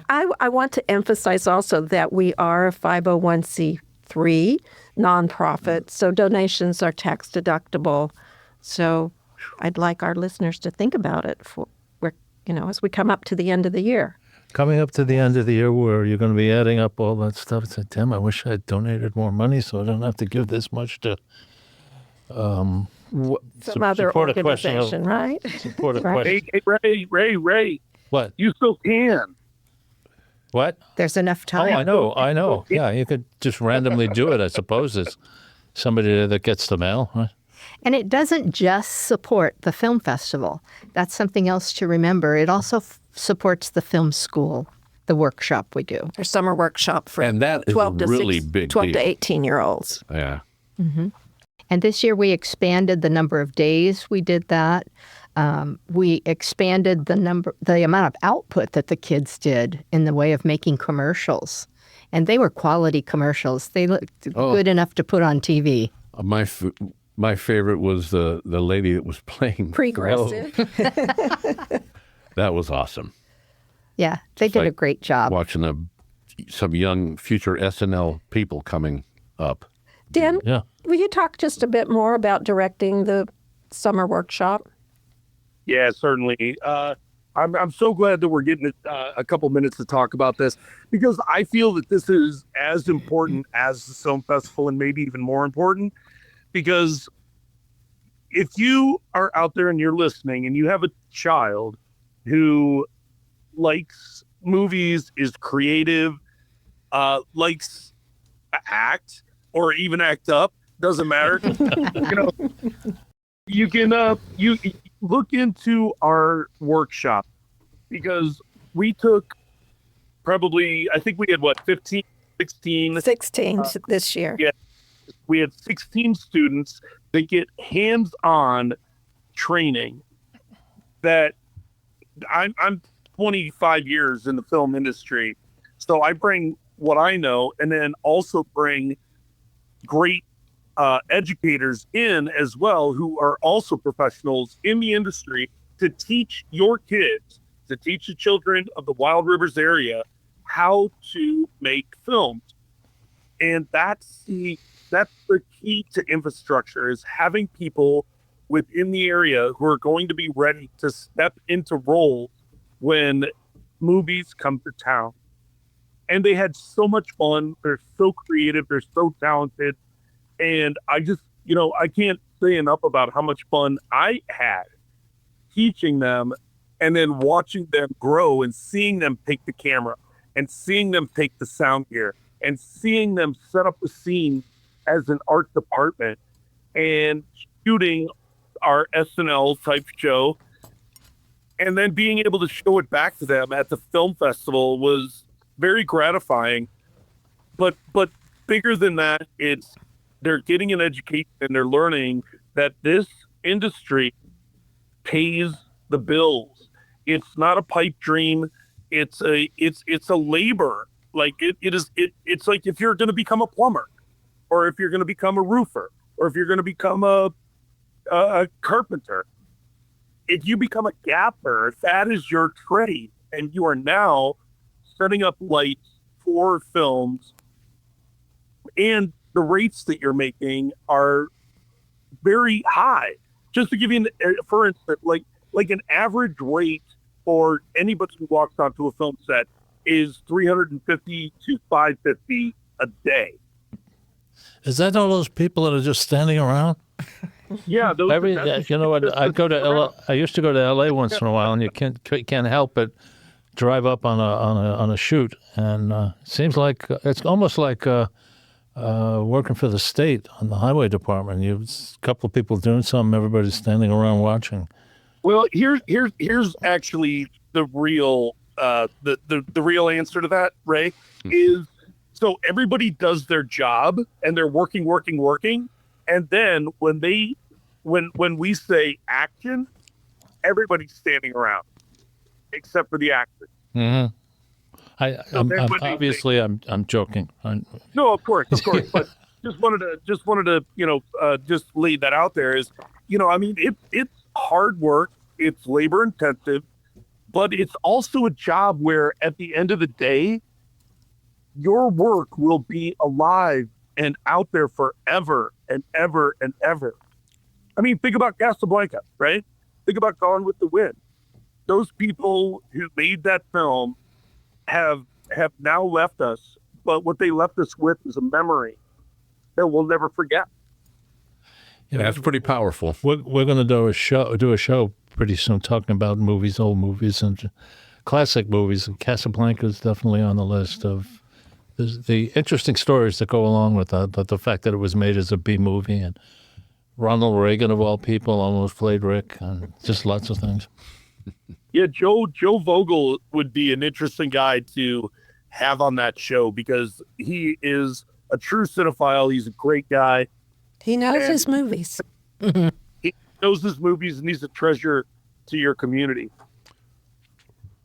I want to emphasize also that we are a 501c3 nonprofit, so donations are tax deductible. So I'd like our listeners to think about it as we come up to the end of the year. Coming up to the end of the year where you're going to be adding up all that stuff, it's like, damn, I wish I had donated more money so I don't have to give this much to Some other support a question organization, right? support a Right. question. Hey, Ray, What? you still can. What? There's enough Oh, time. I know. Yeah, you could just randomly do it, I suppose. It's somebody that gets the mail, right? And it doesn't just support the film festival. That's something else to remember. It also supports the film school, the workshop we do. Our summer workshop for And that is 12 a to really 6 big 12 deal. to 18-year-olds. Yeah. And this year we expanded the number of days we did that. We expanded the amount of output that the kids did in the way of making commercials. And they were quality commercials. They looked good enough to put on TV. My favorite was the lady that was playing Progressive. That was awesome. Yeah, they did a like great job. Watching some young future SNL people coming up. Dan, Yeah. will you talk just a bit more about directing the summer workshop? Yeah, certainly. I'm so glad that we're getting a couple minutes to talk about this, because I feel that this is as important as the film festival, and maybe even more important, because if you are out there and you're listening and you have a child who likes movies, is creative, likes to act or even act up, doesn't matter. You can you look into our workshop, because we took probably, I think we had, 15, 16? 16 this year. Yeah. We had 16 students that get hands-on training that I'm 25 years in the film industry. So I bring what I know and then also bring great educators in as well who are also professionals in the industry to teach your kids, to teach the children of the Wild Rivers area how to make films. And that's the key to infrastructure, is having people within the area who are going to be ready to step into roles when movies come to town. And they had so much fun. They're so creative. They're so talented. And I just, I can't say enough about how much fun I had teaching them and then watching them grow and seeing them take the camera and seeing them take the sound gear and seeing them set up the scene as an art department and shooting our SNL type show, and then being able to show it back to them at the film festival was very gratifying. But bigger than that, they're getting an education and they're learning that this industry pays the bills. It's not a pipe dream. It's a labor. Like it's like if you're going to become a plumber, or if you're going to become a roofer, or if you're going to become a carpenter, if you become a gaffer, that is your trade, and you are now setting up lights for films, and the rates that you're making are very high. Just to give you for instance, like an average rate for anybody who walks onto a film set is $350 to $550 a day. Is that all those people that are just standing around? Yeah, you know what? I used to go to LA once in a while, and you can't help but drive up on a shoot, and it seems like it's almost like working for the state on the highway department. A couple of people doing something, everybody's standing around watching. Well, here's actually the real the real answer to that, Ray, is so everybody does their job and they're working, and then when we say action, everybody's standing around except for the actors. Mm-hmm. I'm joking. No, of course, but just wanted to just lead that out there. Is it's hard work, it's labor intensive, but it's also a job where at the end of the day, your work will be alive and out there forever and ever and ever. I mean, think about Casablanca, right? Think about Gone with the Wind. Those people who made that film have now left us, but what they left us with is a memory that we'll never forget. Yeah, that's pretty powerful. We're going to do a show pretty soon talking about movies, old movies and classic movies, and Casablanca is definitely on the list of the interesting stories that go along with that, but the fact that it was made as a B movie, and Ronald Reagan, of all people, almost played Rick, and just lots of things. Yeah, Joe Vogel would be an interesting guy to have on that show because he is a true cinephile. He's a great guy. He knows his movies. He knows his movies, and he's a treasure to your community.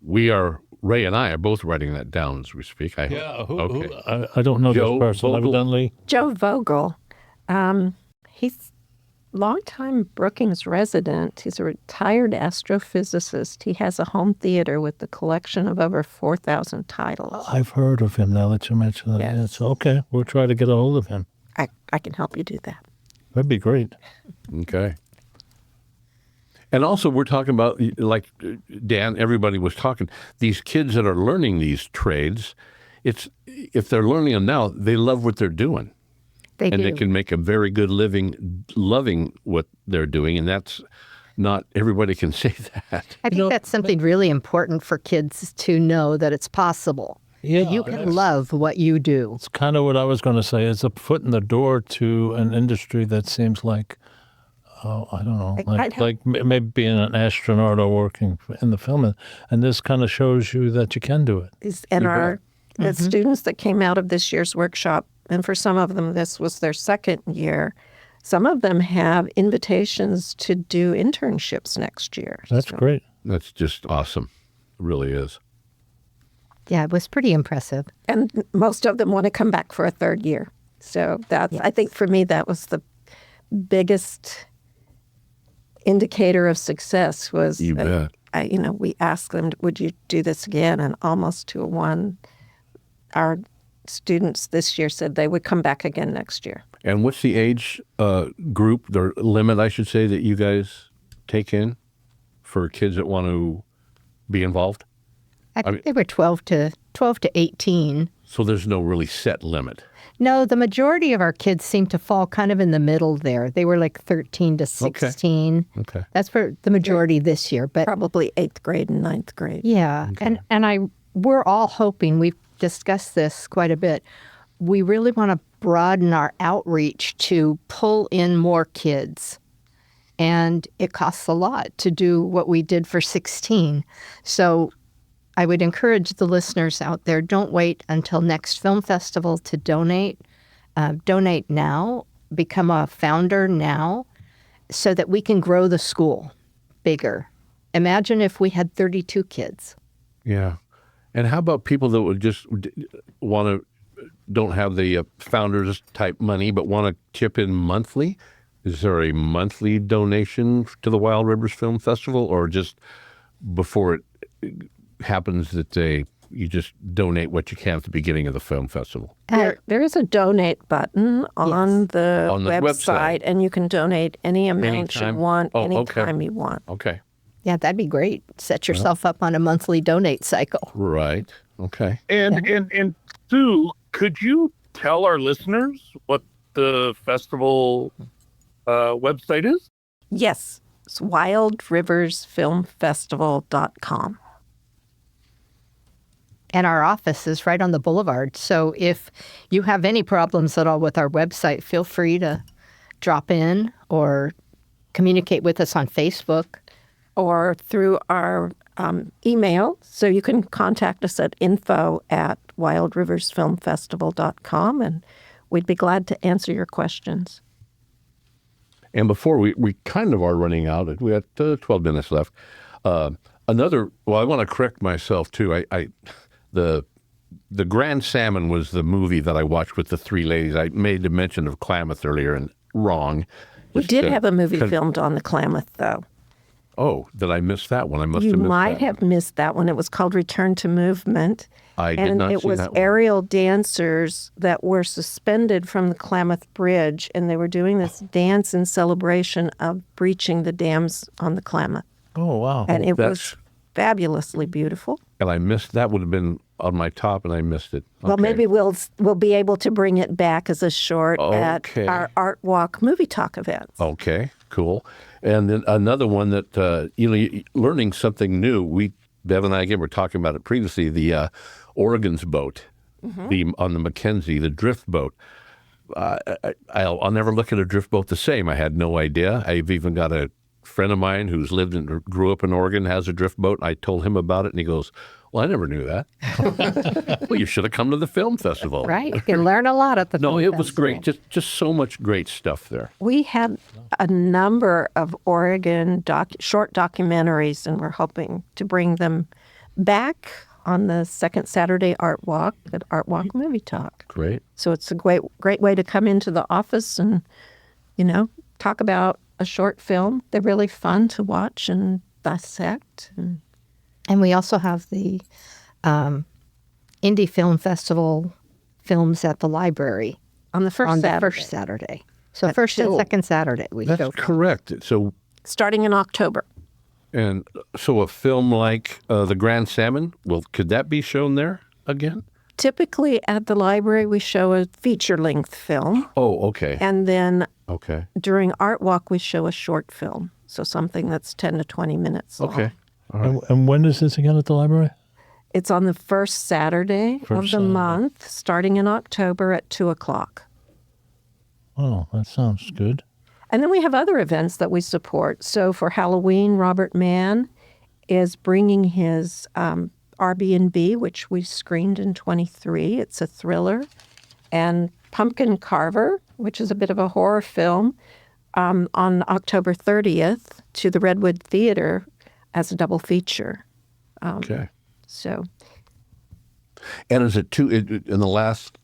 Ray and I are both writing that down as we speak. I don't know Joe this person, Vogel. evidently. Joe Vogel. He's longtime Brookings resident. He's a retired astrophysicist. He has a home theater with a collection of over 4,000 titles. I've heard of him now that you mention that. Yes. Yeah, so okay, we'll try to get a hold of him. I can help you do that. That'd be great. Okay. And also, we're talking about, like Dan, everybody was talking, these kids that are learning these trades, if they're learning them now, they love what they're doing. They do. They can make a very good living loving what they're doing, and that's not everybody can say that. I think that's something really important for kids to know, that it's possible. Yeah, You can love what you do. It's kind of what I was going to say. It's a foot in the door to an industry that seems like Oh, I don't know. I'd have- Maybe being an astronaut or working in the film. And this kind of shows you that you can do it. And the students that came out of this year's workshop, and for some of them, this was their second year, some of them have invitations to do internships next year. That's great. That's just awesome. It really is. Yeah, it was pretty impressive. And most of them want to come back for a third year. So that's, I think for me, that was the biggest indicator of success was, You bet. We asked them, would you do this again? And almost to a one, our students this year said they would come back again next year. And what's the age group, the limit, I should say, that you guys take in for kids that want to be involved? I think they were 12 to 18. So there's no really set limit. No, the majority of our kids seem to fall kind of in the middle there. They were like 13 to 16. Okay. That's for the majority this year. But Probably 8th grade and 9th grade. yeah, and we're all hoping, we've discussed this quite a bit, we really want to broaden our outreach to pull in more kids. And it costs a lot to do what we did for 16. So I would encourage the listeners out there, don't wait until next film festival to donate. Donate now, become a founder now, so that we can grow the school bigger. Imagine if we had 32 kids. Yeah. And how about people that would just want to, don't have the founders type money, but want to chip in monthly? Is there a monthly donation to the Wild Rivers Film Festival, or just before it happens that you just donate what you can at the beginning of the film festival? There is a donate button on the On the website, and you can donate any amount Anytime? you want, Oh, okay. anytime you want. Okay. Yeah, that'd be great. Set yourself up on a monthly donate cycle. Right. Okay. And Sue, could you tell our listeners what the festival website is? Yes, it's wildriversfilmfestival.com. And our office is right on the boulevard. So if you have any problems at all with our website, feel free to drop in or communicate with us on Facebook. Or through our email. So you can contact us at info@wildriversfilmfestival.com, and we'd be glad to answer your questions. And before we kind of are running out, we have 12 minutes left. I want to correct myself too. The Grand Salmon was the movie that I watched with the three ladies. I made a mention of Klamath earlier and wrong. We did have a movie filmed on the Klamath, though. Oh, did I miss that one? I must have missed that. You might have missed that one. It was called Return to Movement. I did not see that one. And it was aerial dancers that were suspended from the Klamath Bridge, and they were doing this dance in celebration of breaching the dams on the Klamath. Oh, wow. And it was fabulously beautiful. And I missed that. Would have been on my top, and I missed it. Well, Okay. maybe we'll be able to bring it back as a short at Okay. our Art Walk Movie Talk events. Okay, cool. And then another one that, learning something new. Bev and I, again, were talking about it previously, the Oregon's boat, on the Mackenzie, the drift boat. I'll never look at a drift boat the same. I had no idea. I've even got a friend of mine who's lived and grew up in Oregon, has a drift boat. I told him about it, and he goes, "Well, I never knew that." Well, you should have come to the film festival. Right? You can learn a lot at the No, film it was festival. great. Just so much great stuff there. We had a number of Oregon short documentaries, and we're hoping to bring them back on the second Saturday Art Walk at Art Walk Movie Talk. Great. So it's a great way to come into the office and, talk about a short film. They're really fun to watch and dissect. And we also have the Indie Film Festival films at the library On the first on Saturday. the first Saturday. So first and second Saturday we show. That's correct. So, Starting in October. and so a film like The Grand Salmon, could that be shown there again? Typically at the library, we show a feature-length film. Oh, okay. And then Okay. during Art Walk, we show a short film. So something that's 10 to 20 minutes long. Okay. All right. And when is this again at the library? It's on the first Saturday of First the Saturday. month, starting in October at 2:00. Oh, that sounds good. And then we have other events that we support. So for Halloween, Robert Mann is bringing his Airbnb, which we screened in 23. It's a thriller. And Pumpkin Carver, which is a bit of a horror film, on October 30th to the Redwood Theater as a double feature. Okay. So, And is it in the last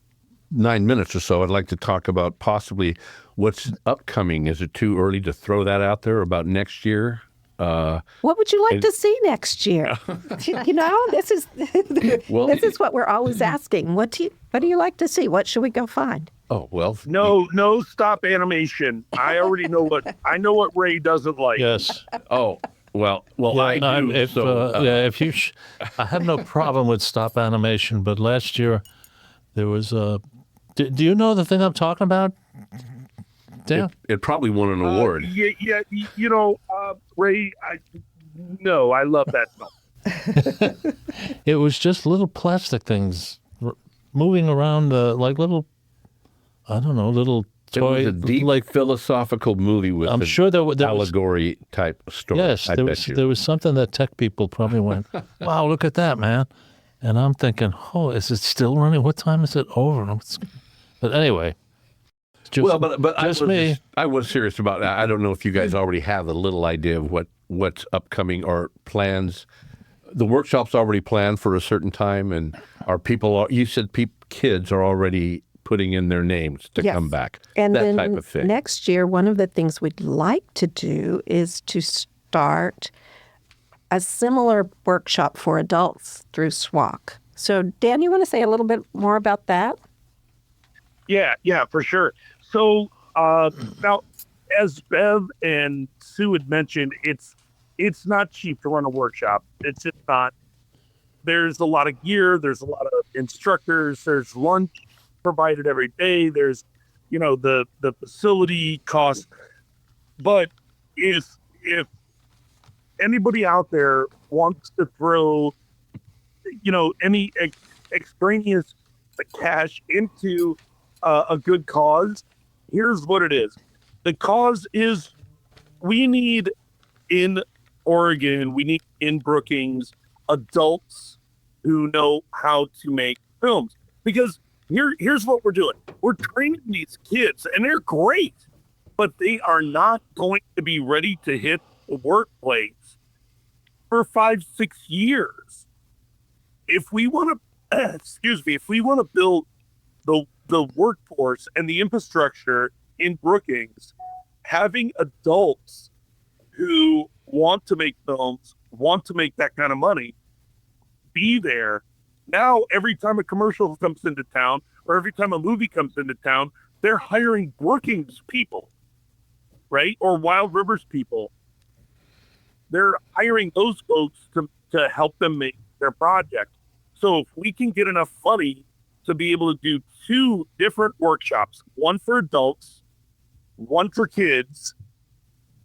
9 minutes or so, I'd like to talk about possibly what's upcoming. Is it too early to throw that out there about next year? what would you like to see next year? This is Well, this is what we're always asking. What do you like to see? What should we go find? Oh, well. No stop animation. I already know what Ray doesn't like. Yes. Oh, well, I do. If you, I have no problem with stop animation, but last year there was a. Do you know the thing I'm talking about? Dan? It probably won an award. Yeah. Ray. I love that film. It was just little plastic things moving around like little, I don't know, little It toy. was a deep philosophical movie with I'm an sure there was allegory type story. Yes, I bet you. there was something that tech people probably went, wow, look at that, man. And I'm thinking, oh, is it still running? What time is it over? But anyway. But just me. I was serious about that. I don't know if you guys already have a little idea of what's upcoming or plans. The workshop's already planned for a certain time, and you said kids are already putting in their names to come back. And that then type of thing. Next year, one of the things we'd like to do is to start a similar workshop for adults through SWAC. So, Dan, you want to say a little bit more about that? Yeah, for sure. So now, as Bev and Sue had mentioned, it's not cheap to run a workshop. It's just not. There's a lot of gear. There's a lot of instructors. There's lunch provided every day. There's, the facility costs. But if anybody out there wants to throw, any extraneous cash into a good cause, here's what it is. The cause is we need in Oregon, we need in Brookings, adults who know how to make films. Because here's what we're doing. We're training these kids, and they're great, but they are not going to be ready to hit the workplace for 5-6 years. If we want to build the workforce and the infrastructure in Brookings, having adults who want to make films, want to make that kind of money, be there. Now, every time a commercial comes into town or every time a movie comes into town, they're hiring Brookings people, right? Or Wild Rivers people. They're hiring those folks to help them make their project. So if we can get enough money to be able to do 2 different workshops, one for adults, one for kids,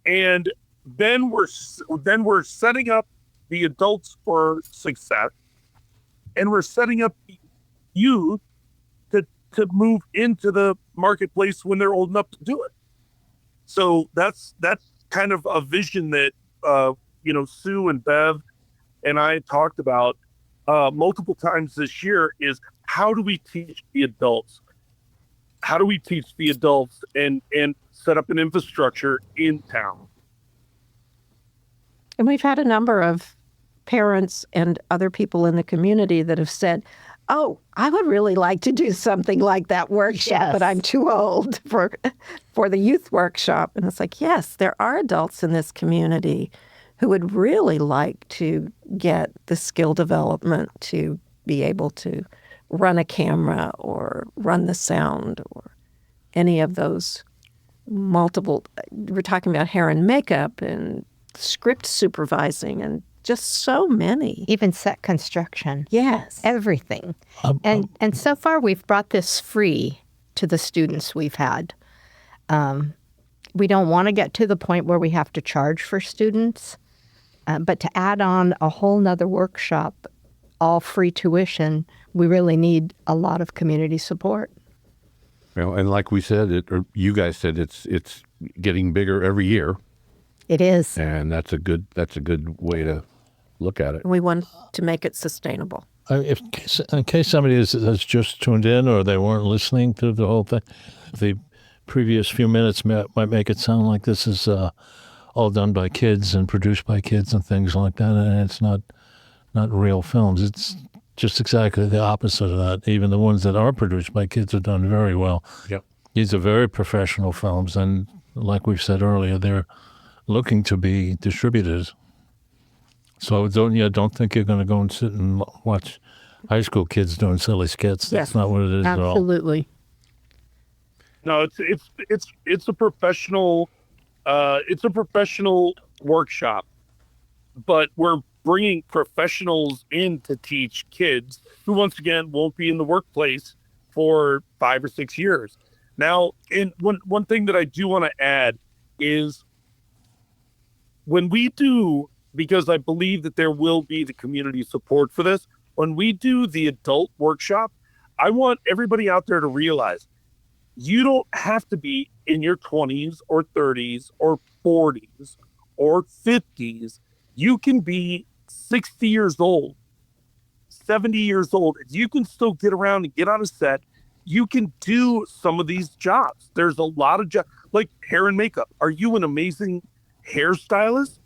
and then we're setting up the adults for success, and we're setting up youth to move into the marketplace when they're old enough to do it. So that's kind of a vision that Sue and Bev and I talked about multiple times this year is how do we teach the adults? How do we teach the adults and set up an infrastructure in town? And we've had a number of parents and other people in the community that have said, oh, I would really like to do something like that workshop, but I'm too old for the youth workshop. And it's like, yes, there are adults in this community who would really like to get the skill development to be able to run a camera or run the sound or any of those multiple. We're talking about hair and makeup and script supervising and just so many. Even set construction. Yes. Everything. And so far we've brought this free to the students we've had. We don't want to get to the point where we have to charge for students, but to add on a whole nother workshop, all free tuition, we really need a lot of community support. Well, and like we said, or you guys said, it's getting bigger every year, It is. and that's a good way to look at it. And we want to make it sustainable. In case somebody has just tuned in or they weren't listening to the whole thing, the previous few minutes might make it sound like this is all done by kids and produced by kids and things like that, and it's not real films. It's just exactly the opposite of that. Even the ones that are produced by kids are done very well. Yep. These are very professional films, and like we've said earlier, they're looking to be distributed. So don't think you're going to go and sit and watch high school kids doing silly skits. That's Yes. not what it is at all. Absolutely. No, it's a professional workshop, but we're bringing professionals in to teach kids who, once again, won't be in the workplace for 5 or 6 years. Now, one thing that I do want to add is when we do, because I believe that there will be the community support for this, when we do the adult workshop, I want everybody out there to realize you don't have to be in your 20s or 30s or 40s or 50s. You can be 60 years old, 70 years old. You can still get around and get on a set. You can do some of these jobs. There's a lot of jobs, like hair and makeup. Are you an amazing hairstylist?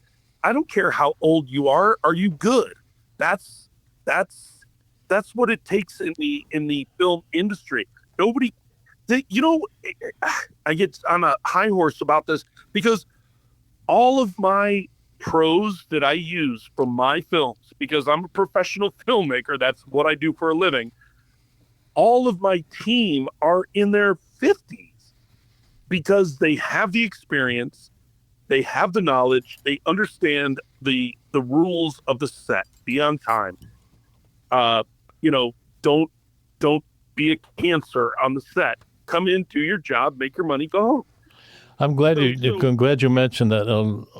I don't care how old you are. Are you good? That's what it takes in the film industry. Nobody, I get on a high horse about this because all of my pros that I use from my films, because I'm a professional filmmaker, that's what I do for a living. All of my team are in their 50s because they have the experience, they have the knowledge, they understand the rules of the set. Be on time. Don't be a cancer on the set. Come in, do your job, make your money, go home. I'm glad I'm glad you mentioned that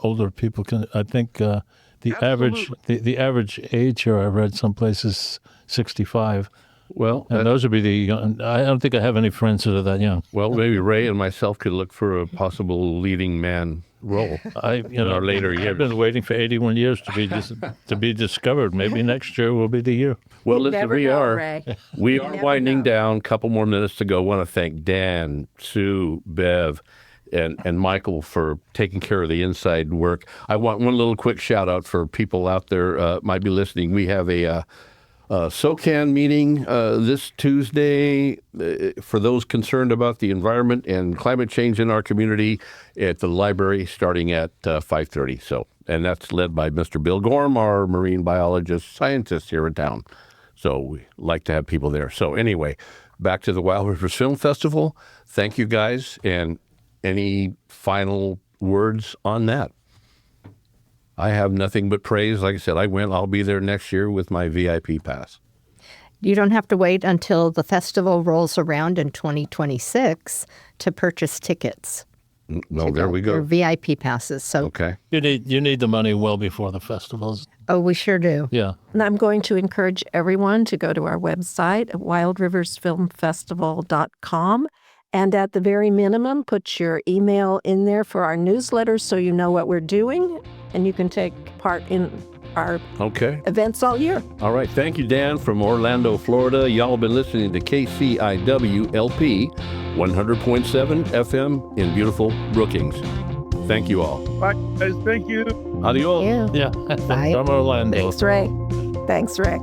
older people can. I think the average age here I read some places 65. Well, And those would be the young. I don't think I have any friends that are that young. well, maybe Ray and myself could look for a possible leading man role in our later years. I've been waiting for 81 years to be discovered. Maybe next year will be the year. Well, You listen, never we know, are Ray. we You are never winding know. down. Couple more minutes to go. Want to thank Dan, Sue, Bev, and Michael for taking care of the inside work. I want one little quick shout out for people out there might be listening. We have a SOCAN meeting this Tuesday for those concerned about the environment and climate change in our community at the library starting at 5:30. So, and that's led by Mr. Bill Gorm, our marine biologist scientist here in town. So we like to have people there. So anyway, back to the Wild Rivers Film Festival. Thank you guys. And any final words on that? I have nothing but praise. Like I said, I'll be there next year with my VIP pass. You don't have to wait until the festival rolls around in 2026 to purchase tickets. Well, there we Or go. VIP passes. So, Okay. You need the money well before the festivals. oh, we sure do. Yeah. And I'm going to encourage everyone to go to our website at wildriversfilmfestival.com. And at the very minimum, put your email in there for our newsletter so you know what we're doing and you can take part in our Okay. events all year. All right. Thank you, Dan, from Orlando, Florida. Y'all been listening to KCIW LP 100.7 FM in beautiful Brookings. Thank you all. Bye, guys. Thank you. Adios. Yeah. Yeah. Bye. From Orlando. Thanks, Ray. Thanks, Rick.